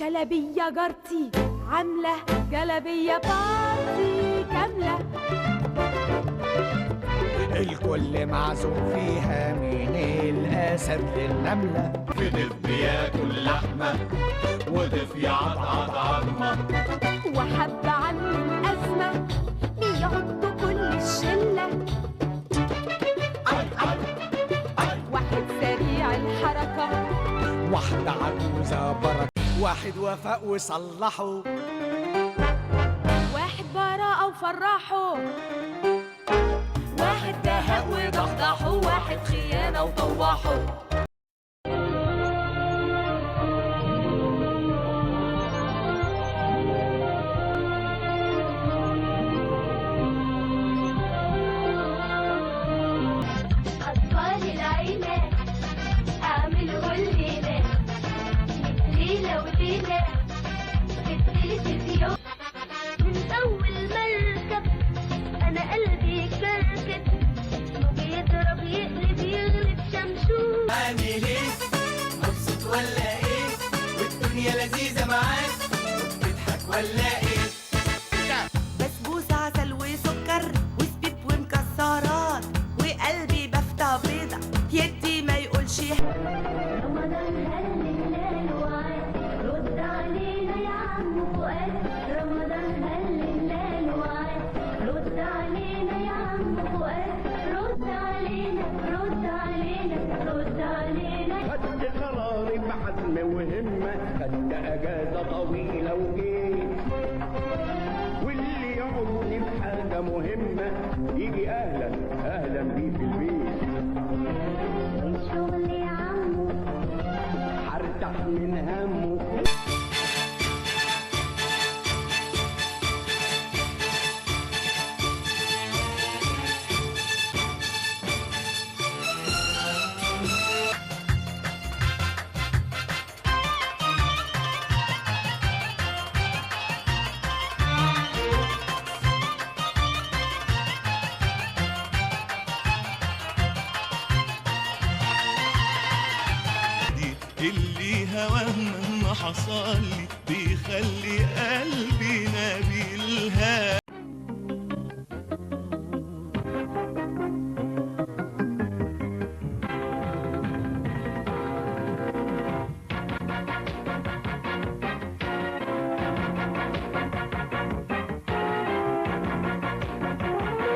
شلبية جارتي عاملة جلبية بارتي كاملة، الكل معزوم فيها من الأسد للنملة، في ضيف بياكل لحمة وضيف يعضعض عظمة، وحب عم الأزمة بيعضوا كل الشلة، واحد سريع الحركة، واحدة عجوزة بركة، واحد وفاء وصلحوا، واحد براءة وفرحوا، واحد دهاء وضحضحوا، واحد خيانة وطوحوا. أطفال العيلة أعملوا الليلة ليلة وليلة في التلفزيون، من أول مركب أنا قلبي كركب، بيضرب يقلب يغلب شمشون. عامل ايه؟ مبسوط ولا ايه؟ والدنيا لذيذة معاك بتضحك ولا ايه؟ بسبوسة عسل وسكر وزبيب ومكسرات، وقلبي بفتة بيضة يدي ما يقولش. رمضان هللنا وعاد رد علينا يا عم فؤاد، رمضان هللنا وعاد رد علينا يا عم فؤاد، رد علينا رد علينا رد علينا. خدت قراري بحزم وهمة، خدت أجازة طويلة وجيت، واللي يعوزني بحاجة مهمة يجي أهلا أهلا بيه في البيت. والشغل يا عمو هرتاح من همه. اللي هواه مهما حصل لي بيخلي قلبي نبيل.